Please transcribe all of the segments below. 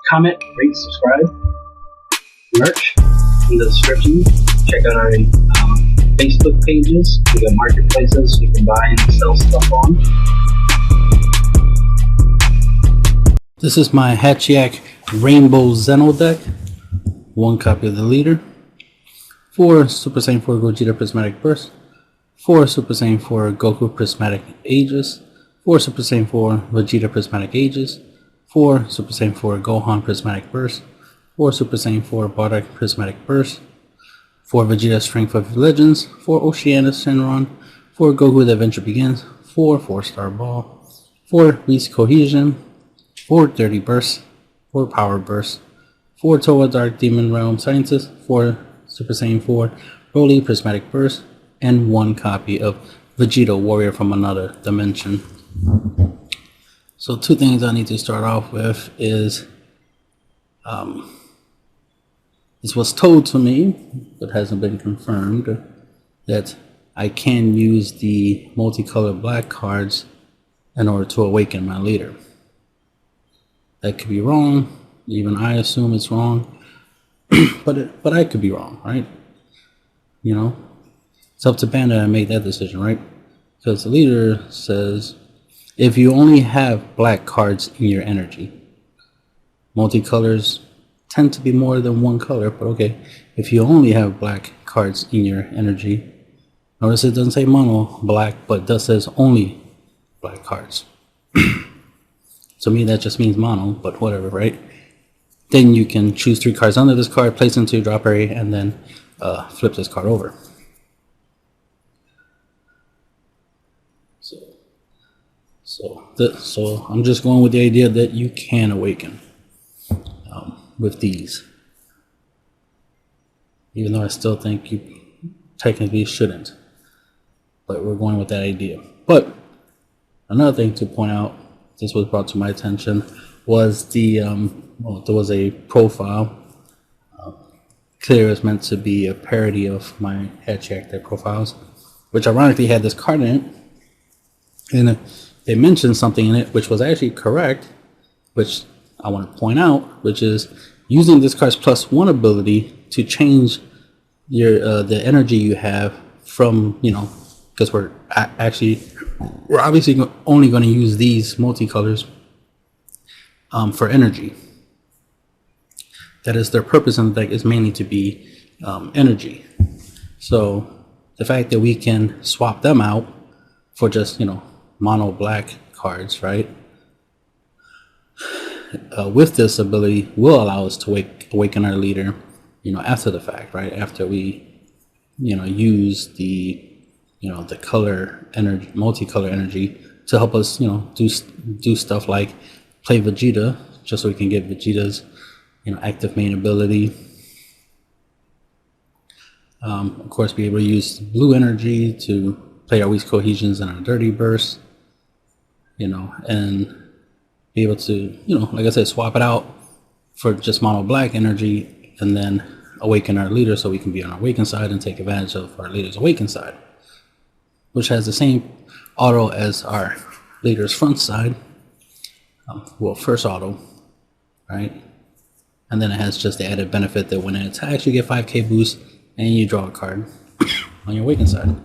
comment, rate, subscribe. Merch in the description. Check out our Facebook pages. We got marketplaces you can buy and sell stuff on. This is my Hatchhyack Rainbow Xeno deck. 1 copy of the leader. 4 Super Saiyan 4 Gogeta Prismatic Burst. 4 Super Saiyan 4 Goku Prismatic Aegis. 4 Super Saiyan 4 Vegeta Prismatic Aegis. 4 Super Saiyan 4 Gohan Prismatic Burst. 4 Super Saiyan 4 Bardock Prismatic Burst. 4 Vegeta Strength of Legends. 4 Oceania Shenron. 4 Goku The Adventure Begins. 4 4-Star Ball. 4 Beast Cohesion. 4 Dirty Burst. 4 Power Burst. 4 Toa Dark Demon Realm Scientist. 4 Super Saiyan 4 Broly Prismatic Burst. And 1 copy of Vegeta Warrior from Another Dimension. So 2 things I need to start off with is this was told to me, but hasn't been confirmed, that I can use the multicolored black cards in order to awaken my leader. That could be wrong. Even I assume it's wrong, but I could be wrong, right? You know, it's up to Panda to make that decision, right? Because the leader says if you only have black cards in your energy, multicolors tend to be more than 1 color, but okay, if you only have black cards in your energy, notice it doesn't say mono black, but it does says only black cards. To me that just means mono, but whatever, right? Then you can choose 3 cards under this card, place into your drop area, and then flip this card over. So I'm just going with the idea that you can awaken with these, even though I still think you technically shouldn't, but we're going with that idea. But another thing to point out, this was brought to my attention, was the there was a profile. Clearly it's meant to be a parody of my Hatchhyack deck profiles, which ironically had this card in it, and they mentioned something in it which was actually correct, which I want to point out, which is using this card's +1 ability to change your the energy you have from, you know, because we're obviously only going to use these multicolors for energy. That is, their purpose in the deck is mainly to be energy. So the fact that we can swap them out for just, you know, mono black cards, right? With this ability will allow us to awaken our leader, you know, after the fact, right? After we, you know, use the, you know, the color energy, multicolor energy to help us, you know, do stuff like play Vegeta, just so we can get Vegeta's, you know, active main ability. Of course, be able to use blue energy to play our weak cohesions and our dirty bursts, you know, and be able to, you know, like I said, swap it out for just mono black energy and then awaken our leader so we can be on our awaken side and take advantage of our leader's awaken side, which has the same auto as our leader's front side. Well, first auto, right? And then it has just the added benefit that when it attacks, you get 5k boost and you draw a card on your awaken side.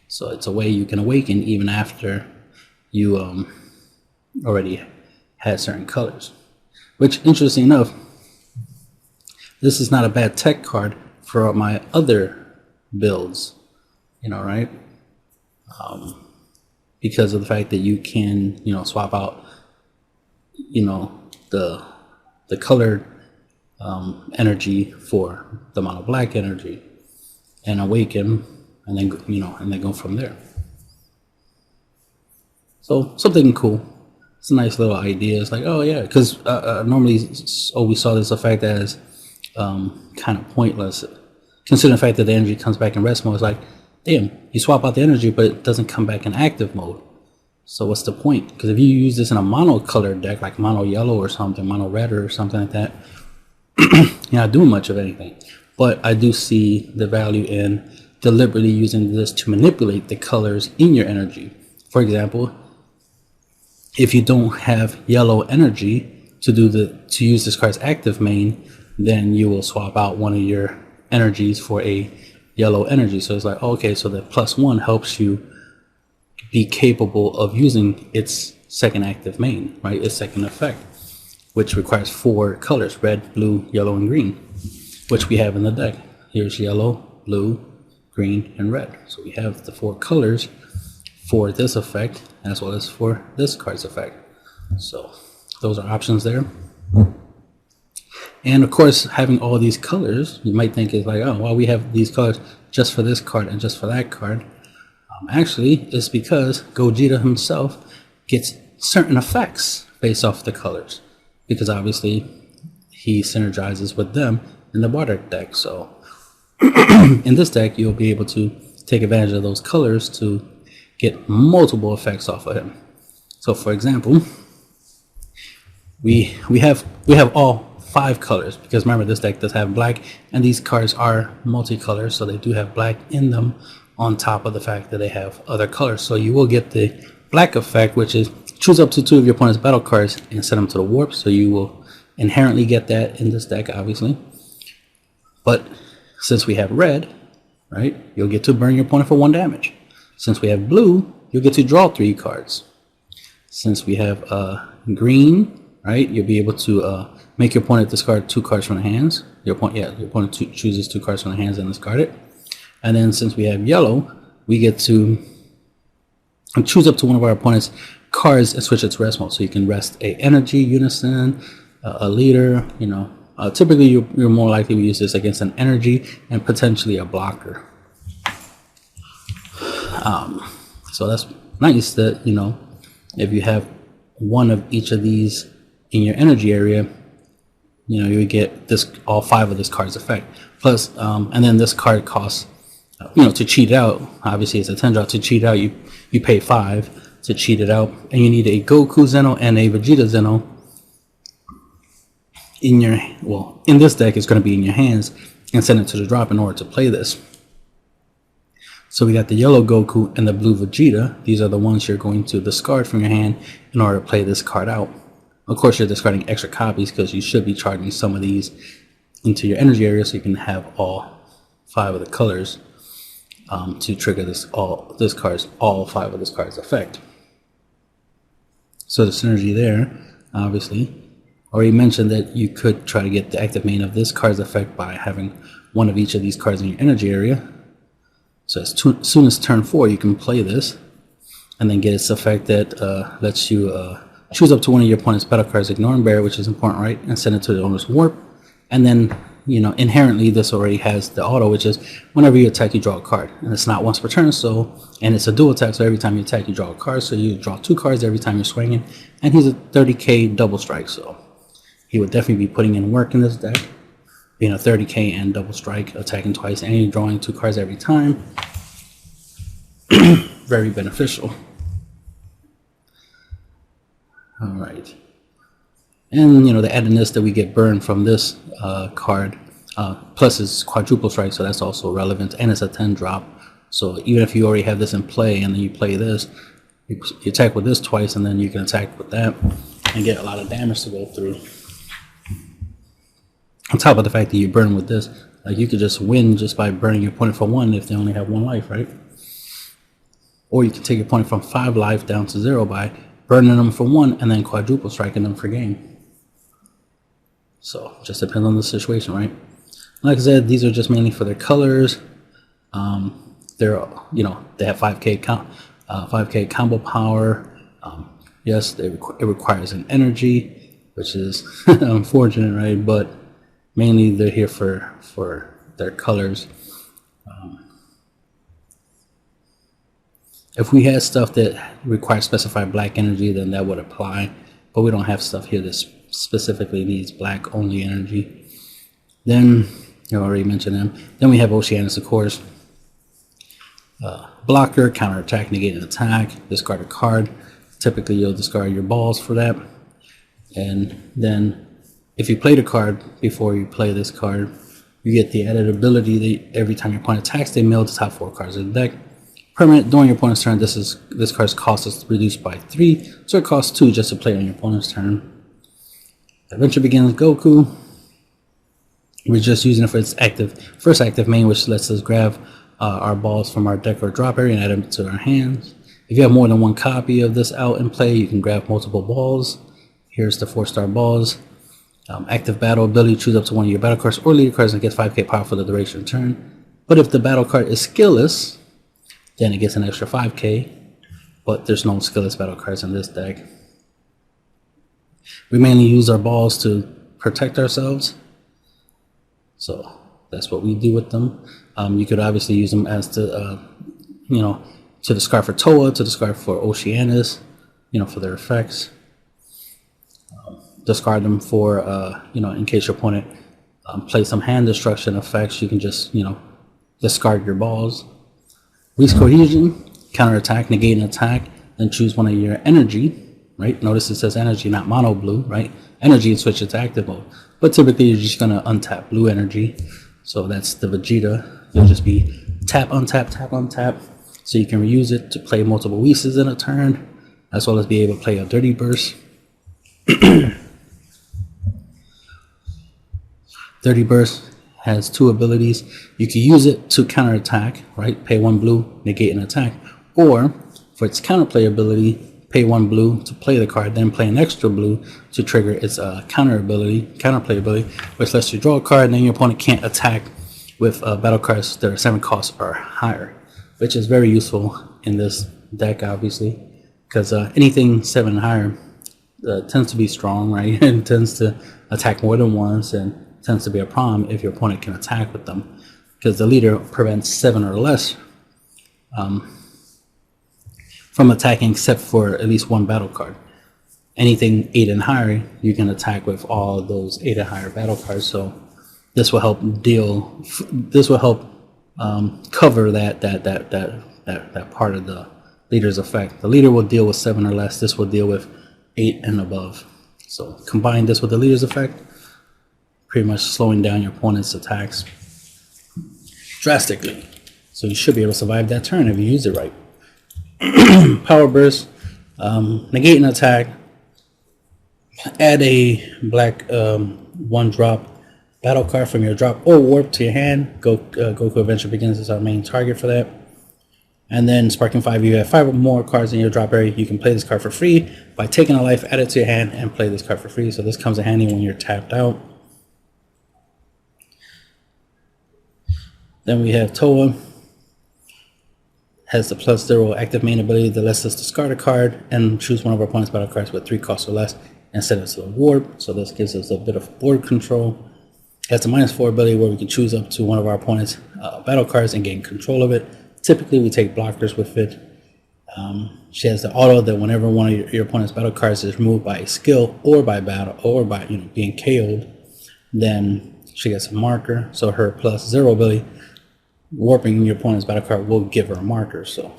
So it's a way you can awaken even after you already had certain colors. Which, interesting enough, this is not a bad tech card for my other builds, you know, right? Because of the fact that you can, you know, swap out, you know, the colored energy for the mono black energy and awaken, and then, you know, and then go from there. So something cool. It's a nice little idea. It's like, oh yeah, because normally we saw this effect as kind of pointless, considering the fact that the energy comes back in rest mode. It's like, damn, you swap out the energy, but it doesn't come back in active mode. So what's the point? Because if you use this in a monocolored deck, like mono yellow or something, mono red or something like that, you're not doing much of anything. But I do see the value in deliberately using this to manipulate the colors in your energy. For example, if you don't have yellow energy to use this card's active main, then you will swap out one of your energies for a yellow energy. So it's like, okay, so that +1 helps you be capable of using its second active main, right? Its second effect, which requires 4 colors: red, blue, yellow, and green, which we have in the deck. Here's yellow, blue, green, and red. So we have the 4 colors for this effect as well as for this card's effect. So those are options there. And of course, having all these colors, you might think is like, oh, well, we have these colors just for this card and just for that card. Actually, it's because Gogeta himself gets certain effects based off the colors, because obviously he synergizes with them in the water deck. So in this deck, you'll be able to take advantage of those colors to get multiple effects off of him. So for example, we have all 5 colors, because remember, this deck does have black, and these cards are multicolor, so they do have black in them, on top of the fact that they have other colors. So you will get the black effect, which is choose up to 2 of your opponent's battle cards and send them to the warp. So you will inherently get that in this deck, obviously. But since we have red, right, you'll get to burn your opponent for 1 damage. Since we have blue, you'll get to draw 3 cards. Since we have green, right, you'll be able to make your opponent discard 2 cards from the hands. Your opponent chooses 2 cards from the hands and discard it. And then since we have yellow, we get to choose up to one of our opponent's cards and switch it to rest mode. So you can rest a energy, unison, a leader. You know, typically you're more likely to use this against an energy and potentially a blocker. So that's nice that, you know, if you have one of each of these in your energy area, you know, you would get this, all 5 of this card's effect. Plus, and then this card costs, you know, to cheat out, obviously it's a 10 drop. To cheat out, you pay 5 to cheat it out, and you need a Goku Xeno and a Vegeta Xeno in your, well, in this deck it's going to be in your hands, and send it to the drop in order to play this. So we got the yellow Goku and the blue Vegeta. These are the ones you're going to discard from your hand in order to play this card out. Of course, you're discarding extra copies because you should be charging some of these into your energy area, so you can have all 5 of the colors to trigger all 5 of this card's effect. So the synergy there, obviously. Already mentioned that you could try to get the active main of this card's effect by having one of each of these cards in your energy area. So as soon as turn 4, you can play this and then get its effect that lets you choose up to one of your opponent's battle cards, ignore and bear, which is important, right, and send it to the owner's warp. And then, you know, inherently this already has the auto, which is whenever you attack, you draw a card, and it's not once per turn. So, and it's a dual attack, so every time you attack, you draw a card. So you draw 2 cards every time you're swinging, and he's a 30k double strike, so he would definitely be putting in work in this deck, being a 30k and double strike, attacking twice, and you're drawing 2 cards every time. Very beneficial. All right. And, you know, the addedness that we get burned from this card, plus it's quadruple strike, so that's also relevant, and it's a 10 drop. So even if you already have this in play and then you play this, you attack with this twice, and then you can attack with that and get a lot of damage to go through. On top of the fact that you burn with this, like, you could just win just by burning your opponent for 1 if they only have 1 life, right? Or you can take your opponent from 5 life down to 0 by burning them for 1 and then quadruple striking them for game. So just depends on the situation, right? Like I said, these are just mainly for their colors. They're, you know, they have 5k combo power. Yes, it requires an energy, which is unfortunate, right? But mainly they're here for their colors. If we had stuff that requires specified black energy, then that would apply. But we don't have stuff here that specifically needs black only energy. Then, you already mentioned them. Then we have Oceanus, of course. Blocker, counterattack, negate an attack, discard a card. Typically, you'll discard your balls for that. And then, if you played a card before you play this card, you get the added ability that every time your opponent attacks, they mill the top 4 cards of the deck. Permanent, during your opponent's turn, this card's cost is reduced by 3, so it costs 2 just to play on your opponent's turn. Adventure Begins Goku. We're just using it for its first active main, which lets us grab our balls from our deck or drop area and add them to our hands. If you have more than one copy of this out in play, you can grab multiple balls. Here's the 4-star balls. Active battle ability, choose up to one of your battle cards or leader cards and gets 5k power for the duration of turn. But if the battle card is skillless, then it gets an extra 5k. But there's no skillless battle cards in this deck. We mainly use our balls to protect ourselves. So that's what we do with them. You could obviously use them as to, to discard for Toa, to discard for Oceanus, for their effects. Discard them for, in case your opponent plays some hand destruction effects, you can just, discard your balls. Weak Cohesion, counter attack, negate an attack, then choose one of your energy, right? Notice it says energy, not mono blue, right? Energy and switch it to active mode. But typically you're just gonna untap blue energy. So that's the Vegeta. It'll just be tap, untap, tap, untap. So you can reuse it to play multiple Whis in a turn, as well as be able to play a Dirty Burst. Dirty Burst has 2 abilities. You can use it to counter attack, right? Pay 1 blue, negate an attack. Or for its counterplay ability, pay 1 blue to play the card, then play an extra blue to trigger its counterplay ability, which lets you draw a card, and then your opponent can't attack with battle cards that are 7 costs or higher, which is very useful in this deck, obviously, because anything 7 and higher tends to be strong, right? And tends to attack more than once, and tends to be a problem if your opponent can attack with them, because the leader prevents 7 or less from attacking except for at least 1 battle card. Anything 8 and higher, you can attack with all of those 8 and higher battle cards. So this will help cover that part of the leader's effect. The leader will deal with 7 or less. This will deal with 8 and above. So combine this with the leader's effect, pretty much slowing down your opponent's attacks drastically. So you should be able to survive that turn if you use it right. Power Burst, negate an attack, add a black 1-drop battle card from your drop or warp to your hand. Goku Adventure Begins is our main target for that. And then Sparking 5, you have 5 or more cards in your drop area. You can play this card for free by taking a life, add it to your hand, and play this card for free. So this comes in handy when you're tapped out. Then we have Toa. Has the +0 active main ability that lets us discard a card and choose one of our opponent's battle cards with 3 costs or less and set it to a warp. So this gives us a bit of board control. It has a -4 ability where we can choose up to one of our opponent's battle cards and gain control of it. Typically we take blockers with it. She has the auto that whenever one of your opponent's battle cards is removed by a skill or by battle or by being KO'd, then she gets a marker. So her +0 ability, warping your opponent's battle card, will give her a marker. So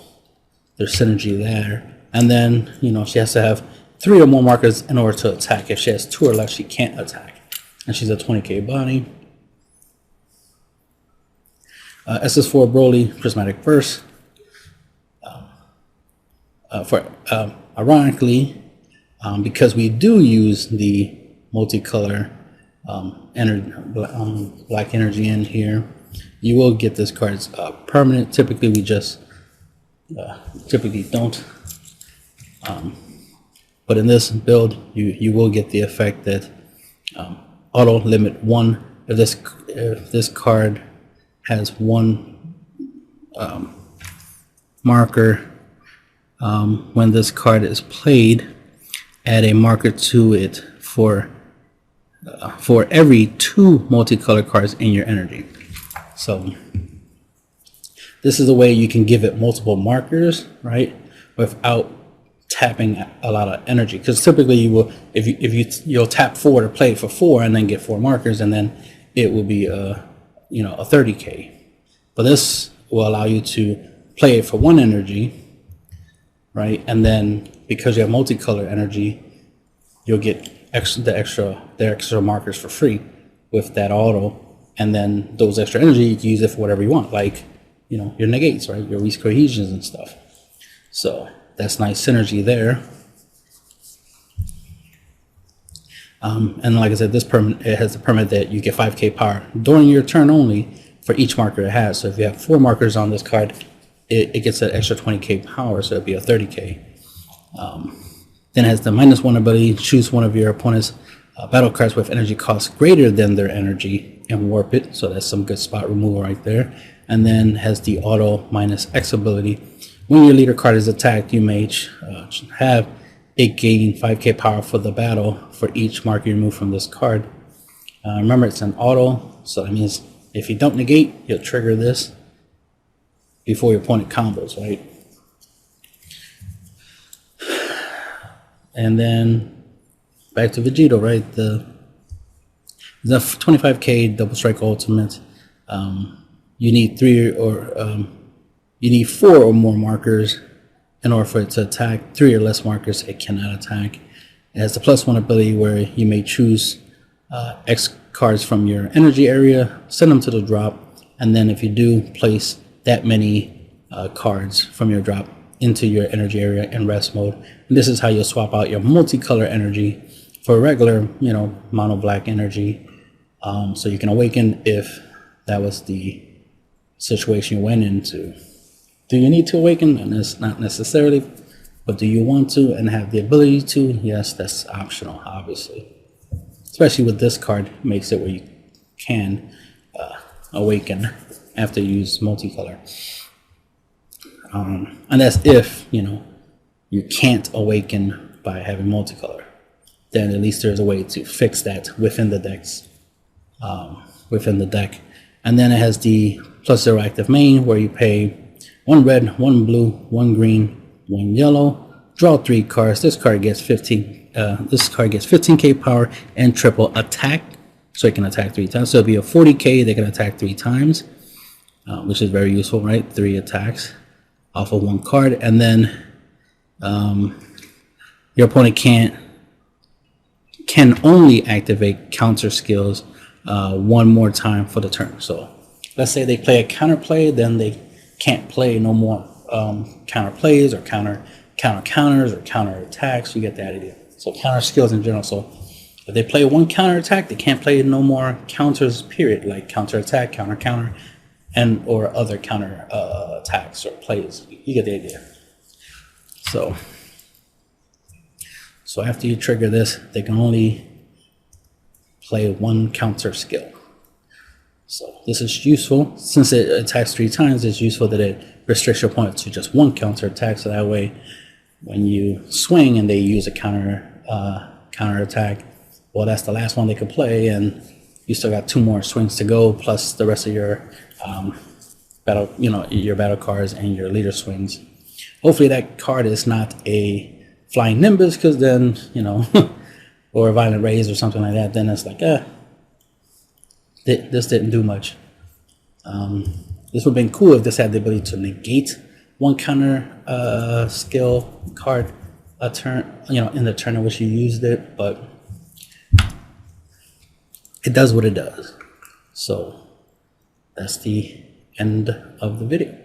there's synergy there. And then she has to have 3 or more markers in order to attack. If she has 2 or less, she can't attack. And she's a 20k body. SS4 Broly Prismatic Burst. Ironically, because we do use the multicolor black energy in here, you will get this card's permanent. Typically we just don't, but in this build you will get the effect that auto limit 1. If this card has 1 marker, when this card is played, add a marker to it for every 2 multicolored cards in your energy. So this is a way you can give it multiple markers, right, without tapping a lot of energy. Because typically you will, you'll tap 4 to play for 4 and then get 4 markers, and then it will be a 30k. But this will allow you to play it for 1 energy, right, and then because you have multicolor energy, you'll get the extra markers for free with that auto. And then those extra energy, you can use it for whatever you want, like, your negates, right? Your weak cohesions and stuff. So that's nice synergy there. And like I said, this permit, it has a permit that you get 5k power during your turn only for each marker it has. So if you have 4 markers on this card, it gets an extra 20k power, so it'd be a 30k. Then it has the -1 ability. Choose one of your opponent's battle cards with energy costs greater than their energy and warp it. So that's some good spot removal right there. And then has the auto -X ability. When your leader card is attacked, you may have it gain 5k power for the battle for each marker you remove from this card. Remember, it's an auto, so that means if you don't negate, you'll trigger this before your opponent combos, right? And then back to Vegito, right? The 25k double strike ultimate. You need 4 or more markers in order for it to attack. 3 or less markers, it cannot attack. It has the +1 ability where you may choose X cards from your energy area, send them to the drop, and then if you do, place that many cards from your drop into your energy area in rest mode. And this is how you'll swap out your multicolor energy for regular, mono black energy. So you can awaken if that was the situation you went into. Do you need to awaken? And it's not necessarily, but do you want to and have the ability to? Yes, that's optional, obviously. Especially with this card, it makes it where you can awaken after you use multicolor. And that's if, you can't awaken by having multicolor. Then at least there's a way to fix that within the decks, within the deck. And then it has the +0 active main where you pay 1 red, 1 blue, 1 green, 1 yellow, draw 3 cards. This card gets 15k power and triple attack, so it can attack 3 times. So it'll be a 40k, they can attack 3 times, which is very useful, right? 3 attacks off of 1 card. And then your opponent can only activate counter skills 1 more time for the turn. So let's say they play a counter play, then they can't play no more counter plays or counters or counter attacks. You get that idea. So counter skills in general. So if they play 1 counter attack, they can't play no more counters, period, like counter attack, counter, and or other counter attacks or plays. You get the idea. So after you trigger this, they can only play 1 counter skill. So this is useful. Since it attacks 3 times, it's useful that it restricts your opponent to just 1 counter attack. So that way, when you swing and they use a counter attack, well, that's the last one they could play, and you still got 2 more swings to go, plus the rest of your your battle cards and your leader swings. Hopefully that card is not a Flying Nimbus, because then, or a Violent Rays or something like that, then it's like, this didn't do much. This would have been cool if this had the ability to negate 1 counter skill card a turn, in the turn in which you used it, but it does what it does. So that's the end of the video.